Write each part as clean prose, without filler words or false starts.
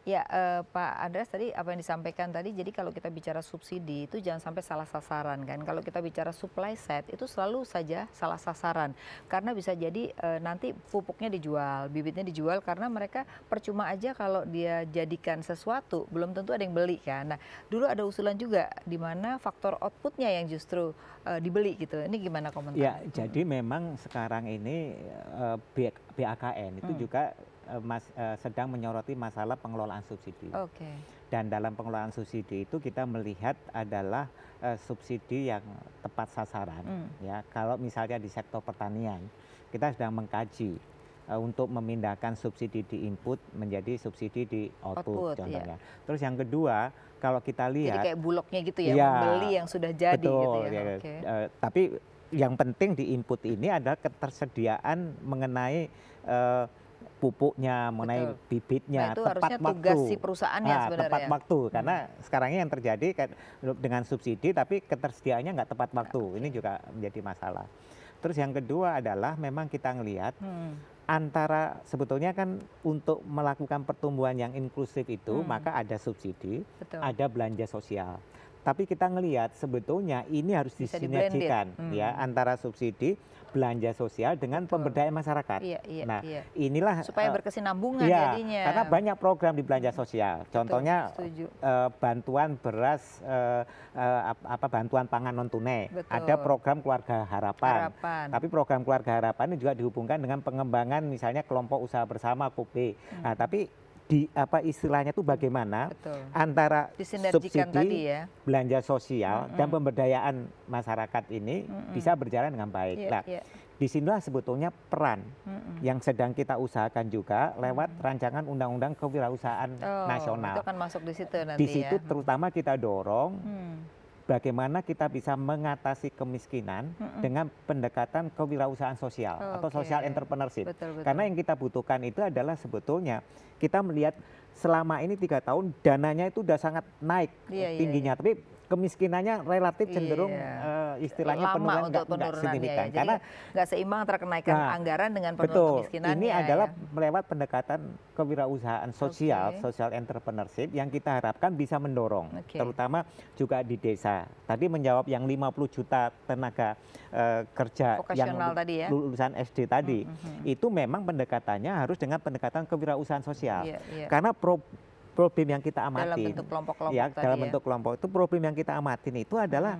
Ya, Pak Andreas tadi apa yang disampaikan tadi, jadi kalau kita bicara subsidi itu jangan sampai salah sasaran kan. Kalau kita bicara supply side itu selalu saja salah sasaran. Karena bisa jadi nanti pupuknya dijual, bibitnya dijual karena mereka percuma aja kalau dia jadikan sesuatu, belum tentu ada yang beli kan. Nah, dulu ada usulan juga di mana faktor outputnya yang justru dibeli gitu. Ini gimana komentar? Ya, jadi memang sekarang ini BAKN itu juga sedang menyoroti masalah pengelolaan subsidi. Oke. Dan dalam pengelolaan subsidi itu kita melihat adalah subsidi yang tepat sasaran. Ya, kalau misalnya di sektor pertanian, kita sedang mengkaji untuk memindahkan subsidi di input menjadi subsidi di output contohnya. Ya. Terus yang kedua, kalau kita lihat, jadi kayak bulognya gitu ya, membeli yang sudah jadi betul, gitu ya. Ya. Tapi yang penting di input ini adalah ketersediaan mengenai pupuknya, mengenai bibitnya, itu tepat harusnya waktu. tugas si perusahaannya sebenarnya. Tepat waktu, karena sekarang ini yang terjadi dengan subsidi tapi ketersediaannya nggak tepat waktu. Ini juga menjadi masalah. Terus yang kedua adalah memang kita ngelihat antara sebetulnya kan untuk melakukan pertumbuhan yang inklusif itu maka ada subsidi, ada belanja sosial. Tapi kita ngelihat sebetulnya ini harus disinergikan ya antara subsidi, belanja sosial dengan pemberdayaan masyarakat. Inilah supaya berkesinambungan jadinya. Karena banyak program di belanja sosial. Contohnya bantuan beras, bantuan pangan non tunai. Ada program keluarga harapan. Tapi program keluarga harapan ini juga dihubungkan dengan pengembangan misalnya kelompok usaha bersama KUB. Nah, tapi istilahnya itu bagaimana antara subsidi, tadi ya, belanja sosial dan pemberdayaan masyarakat ini bisa berjalan dengan baik. Disinilah sebetulnya peran yang sedang kita usahakan juga lewat rancangan undang-undang kewirausahaan nasional. Itu akan masuk di situ nanti. Di situ terutama kita dorong bagaimana kita bisa mengatasi kemiskinan dengan pendekatan kewirausahaan sosial atau social entrepreneurship. Karena yang kita butuhkan itu adalah sebetulnya kita melihat selama ini 3 tahun dananya itu udah sangat naik tingginya, tapi kemiskinannya relatif cenderung istilahnya penurunan nggak signifikan. Karena nggak seimbang antara kenaikan anggaran dengan penurunan kemiskinannya. Ini adalah melewat pendekatan kewirausahaan sosial, social entrepreneurship yang kita harapkan bisa mendorong, terutama juga di desa. Tadi menjawab yang 50 juta tenaga kerja yang lulusan SD tadi, itu memang pendekatannya harus dengan pendekatan kewirausahaan sosial. Karena problem yang kita amatin dalam bentuk kelompok itu problem yang kita amatin itu adalah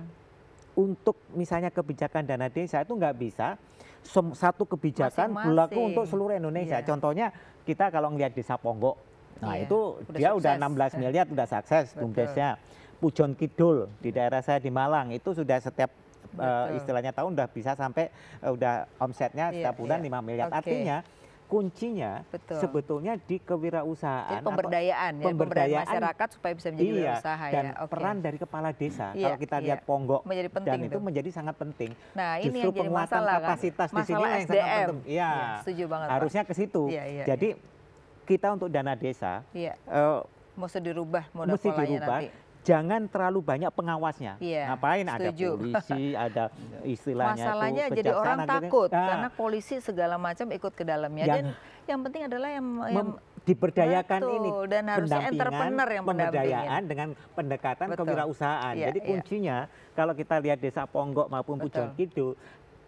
untuk misalnya kebijakan dana desa itu nggak bisa satu kebijakan berlaku untuk seluruh Indonesia. Contohnya kita kalau ngelihat desa Ponggok, nah itu dia udah 16 miliar udah sukses bumdesnya. Pujon Kidul di daerah saya di Malang itu sudah setiap istilahnya tahun udah bisa sampai udah omsetnya setiap bulan 5 miliar. Artinya kuncinya sebetulnya di kewirausahaan, pemberdayaan masyarakat supaya bisa menjadi wirausaha dan peran dari kepala desa. Kalau kita lihat Ponggok dan itu menjadi sangat penting. Nah, ini justru yang jadi penguatan kapasitas di sini yang sangat penting. Setuju banget. Harusnya ke situ. Jadi kita untuk dana desa mesti dirubah modal polanya nanti. Jangan terlalu banyak pengawasnya. Ngapain ada polisi, ada istilahnya masalahnya itu jadi orang takut karena polisi segala macam ikut ke dalamnya. Dan yang penting adalah yang diberdayakan ini dan harusnya entrepreneur yang pemberdayaan dengan pendekatan kewirausahaan. Jadi kuncinya kalau kita lihat desa Ponggok maupun Pujon Kidul,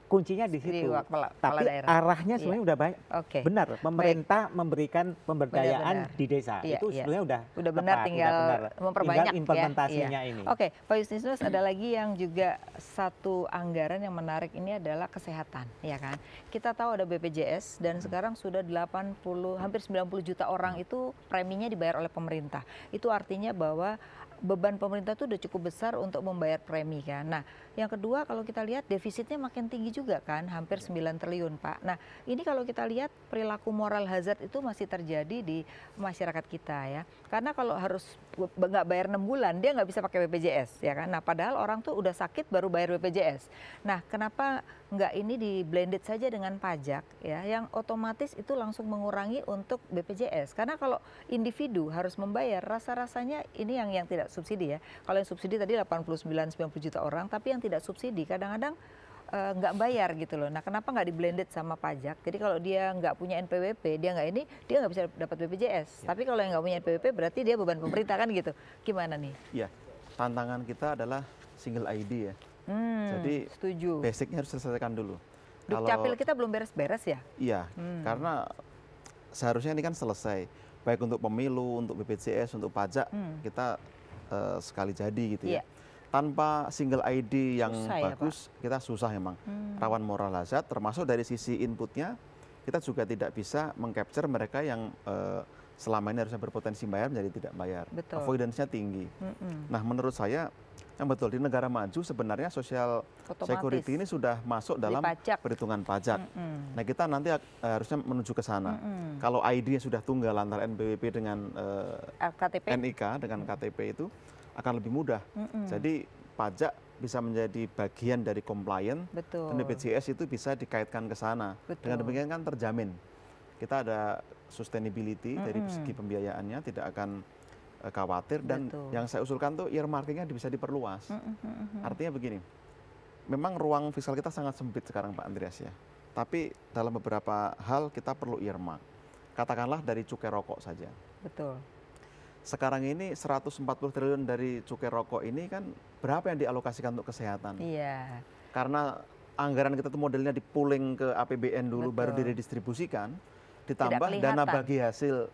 kuncinya di situ. Tapi arahnya sebenarnya udah banyak. Benar, pemerintah memberikan pemberdayaan di desa. Itu sebenarnya udah benar, tinggal memperbanyak implementasinya ini. Oke, Pak Justinus, ada lagi yang juga satu anggaran yang menarik ini adalah kesehatan, ya kan? Kita tahu ada BPJS dan sekarang sudah hampir 90 juta orang itu preminya dibayar oleh pemerintah. Itu artinya bahwa beban pemerintah itu udah cukup besar untuk membayar premi kan. Nah, yang kedua kalau kita lihat defisitnya makin tinggi juga kan, hampir 9 triliun Pak. Nah, ini kalau kita lihat perilaku moral hazard itu masih terjadi di masyarakat kita ya. Karena kalau harus nggak bayar 6 bulan, dia nggak bisa pakai BPJS ya kan. Nah, padahal orang tuh udah sakit baru bayar BPJS. Nah, kenapa nggak ini di blended saja dengan pajak ya, yang otomatis itu langsung mengurangi untuk BPJS. Karena kalau individu harus membayar, rasa-rasanya ini yang tidak subsidi ya. Kalau yang subsidi tadi 89-90 juta orang, tapi yang tidak subsidi kadang-kadang nggak bayar gitu loh. Nah, kenapa nggak di-blended sama pajak? Jadi kalau dia nggak punya NPWP, dia nggak bisa dapat BPJS. Tapi kalau yang nggak punya NPWP berarti dia beban pemerintah kan gitu. Gimana nih? Iya, tantangan kita adalah single ID ya. Jadi setuju. basicnya harus diselesaikan dulu. Dukcapil kita belum beres-beres ya? Iya, karena seharusnya ini kan selesai. Baik untuk pemilu, untuk BPJS, untuk pajak, kita sekali jadi gitu ya. Tanpa single ID yang bagus, kita susah emang. Rawan moral hazard, termasuk dari sisi inputnya, kita juga tidak bisa mengcapture mereka yang selama ini harusnya berpotensi bayar menjadi tidak bayar. Avoidance-nya tinggi. Nah, menurut saya, yang betul, di negara maju sebenarnya social security ini sudah masuk dalam perhitungan pajak. Nah, kita nanti harusnya menuju ke sana. Kalau ID-nya sudah tunggal antara NPWP dengan NIK, dengan KTP itu, akan lebih mudah. Jadi pajak bisa menjadi bagian dari compliant, dan BPJS itu bisa dikaitkan ke sana. Dengan demikian kan terjamin. Kita ada sustainability dari segi pembiayaannya, tidak akan khawatir. Dan yang saya usulkan tuh earmarkingnya bisa diperluas. Artinya begini, memang ruang fiskal kita sangat sempit sekarang Pak Andreas ya. Tapi dalam beberapa hal kita perlu earmark. Katakanlah dari cukai rokok saja. Sekarang ini 140 triliun dari cukai rokok ini kan berapa yang dialokasikan untuk kesehatan? Iya. Karena anggaran kita tuh modelnya di-pooling ke APBN dulu, baru diredistribusikan, ditambah dana bagi hasil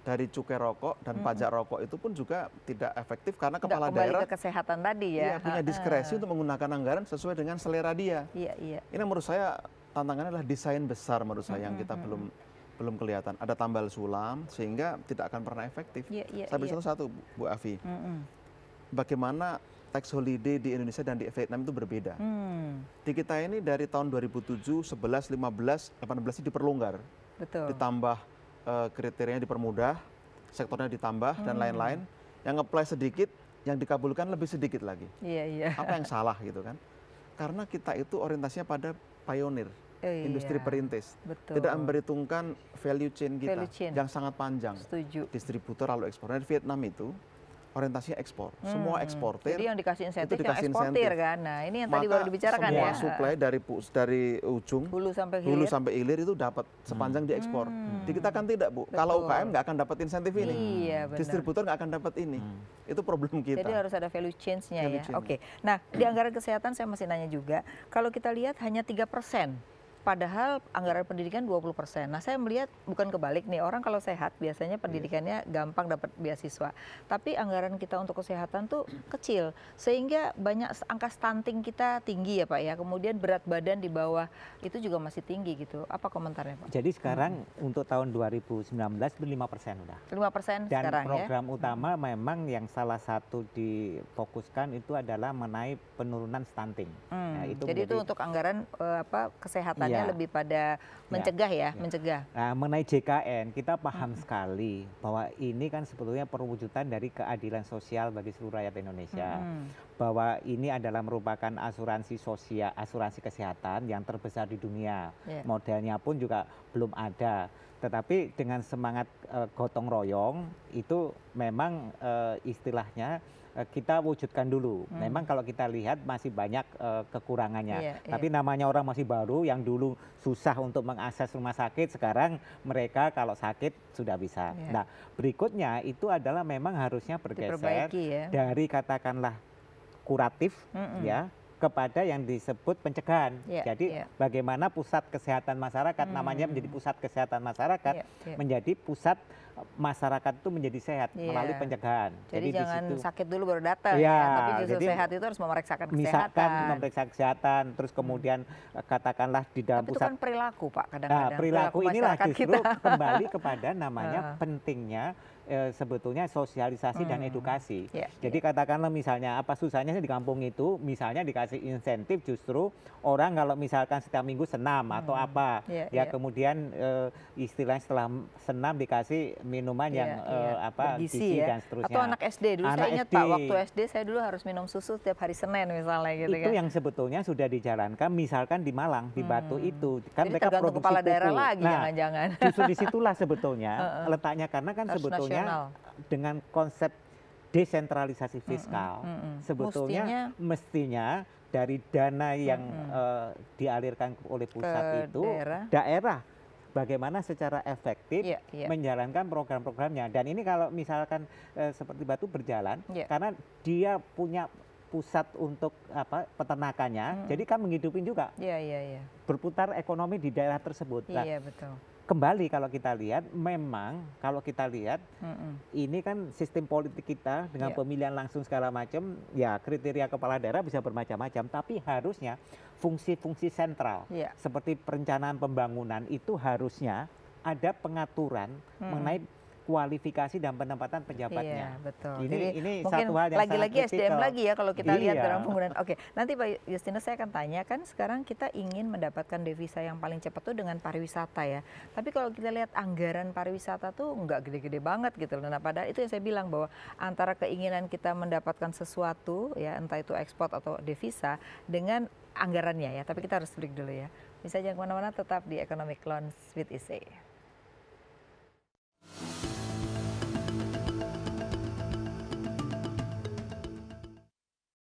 dari cukai rokok dan pajak rokok itu pun juga tidak efektif karena kepala daerah ke kesehatan tadi ya. Punya diskresi untuk menggunakan anggaran sesuai dengan selera dia. Ini menurut saya tantangannya adalah desain besar menurut saya yang kita belum kelihatan. Ada tambal sulam sehingga tidak akan pernah efektif. Saya beri satu Bu Afi. Bagaimana tax holiday di Indonesia dan di Vietnam itu berbeda. Di kita ini dari tahun 2007, 11, 15, 18 itu diperlonggar. Ditambah kriterianya dipermudah, sektornya ditambah dan lain-lain. Yang apply sedikit, yang dikabulkan lebih sedikit lagi. Apa yang salah gitu kan? Karena kita itu orientasinya pada pionir. Industri perintis, tidak memperhitungkan value chain kita yang sangat panjang. Distributor lalu ekspor. Di Vietnam itu orientasinya ekspor, semua eksportir. Jadi yang dikasih insentif yang eksportir kan. Nah, ini yang tadi baru dibicarakan ya. Semua supply dari ujung hulu sampai hilir itu dapat sepanjang diekspor. Di kita kan tidak Bu. Kalau UKM nggak akan dapat insentif ini. Distributor nggak akan dapat ini. Itu problem kita. Jadi harus ada value change-nya ya. Oke. Nah, di anggaran kesehatan saya masih nanya juga. Kalau kita lihat hanya 3%. Padahal anggaran pendidikan 20%. Nah, saya melihat bukan kebalik nih, orang kalau sehat biasanya pendidikannya gampang dapat beasiswa. Tapi anggaran kita untuk kesehatan tuh kecil, sehingga banyak angka stunting kita tinggi ya Pak ya. Kemudian berat badan di bawah itu juga masih tinggi gitu. Apa komentarnya Pak? Jadi sekarang untuk tahun 2019 5% udah. 5% dan sekarang ya. Dan program utama memang yang salah satu difokuskan itu adalah mengenai penurunan stunting. Nah, itu jadi itu untuk anggaran kesehatan lebih pada mencegah mencegah. Nah, mengenai JKN kita paham sekali bahwa ini kan sebetulnya perwujudan dari keadilan sosial bagi seluruh rakyat Indonesia. Bahwa ini adalah merupakan asuransi sosial, asuransi kesehatan yang terbesar di dunia. Modelnya pun juga belum ada. Tetapi dengan semangat gotong royong itu memang istilahnya kita wujudkan dulu. Memang kalau kita lihat masih banyak kekurangannya. Tapi namanya orang masih baru yang dulu susah untuk mengakses rumah sakit, sekarang mereka kalau sakit sudah bisa. Nah, berikutnya itu adalah memang harusnya bergeser dari katakanlah kuratif ya kepada yang disebut pencegahan. Jadi bagaimana pusat kesehatan masyarakat, namanya menjadi pusat kesehatan masyarakat, menjadi pusat masyarakat itu menjadi sehat melalui pencegahan. Jadi jangan sakit dulu baru datang tapi justru sehat itu harus memeriksakan kesehatan. Misalkan memeriksa kesehatan, terus kemudian katakanlah di dalam tapi pusat. Itu kan perilaku Pak kadang-kadang. Nah, perilaku inilah justru kembali kepada namanya pentingnya sebetulnya sosialisasi dan edukasi. Jadi katakanlah misalnya apa susahnya di kampung itu, misalnya dikasih insentif justru orang kalau misalkan setiap minggu senam atau apa, kemudian istilahnya setelah senam dikasih minuman yang gizi dan seterusnya. Atau anak SD dulu saya ingat Pak, waktu SD saya dulu harus minum susu setiap hari Senin misalnya gitu kan. Itu yang sebetulnya sudah dijalankan misalkan di Malang, di Batu itu. Kan jadi mereka tergantung produksi kepala daerah pupuk. lagi jangan-jangan. Justru disitulah sebetulnya letaknya karena kan harus sebetulnya dengan konsep desentralisasi fiskal sebetulnya mestinya dari dana yang dialirkan oleh pusat itu daerah bagaimana secara efektif menjalankan program-programnya. Dan ini kalau misalkan seperti Batu berjalan, karena dia punya pusat untuk peternakannya, jadi kan menghidupin juga, berputar ekonomi di daerah tersebut. Nah, betul. Kembali kalau kita lihat, memang kalau kita lihat ini kan sistem politik kita dengan pemilihan langsung segala macam, ya kriteria kepala daerah bisa bermacam-macam, tapi harusnya fungsi-fungsi sentral seperti perencanaan pembangunan itu harusnya ada pengaturan mengenai kualifikasi dan penempatan pejabatnya. Iya, betul. Ini mungkin satu hal yang lagi-lagi SDM lagi ya kalau kita lihat dalam penggunaan. Oke, nanti Pak Justinus saya akan tanya, kan sekarang kita ingin mendapatkan devisa yang paling cepat tuh dengan pariwisata ya. Tapi kalau kita lihat anggaran pariwisata tuh nggak gede-gede banget gitu loh. Nah, padahal itu yang saya bilang bahwa antara keinginan kita mendapatkan sesuatu ya, entah itu ekspor atau devisa dengan anggarannya ya. Tapi kita harus break dulu ya. Bisa jangan kemana-mana, tetap di Economic Lounge with ISE.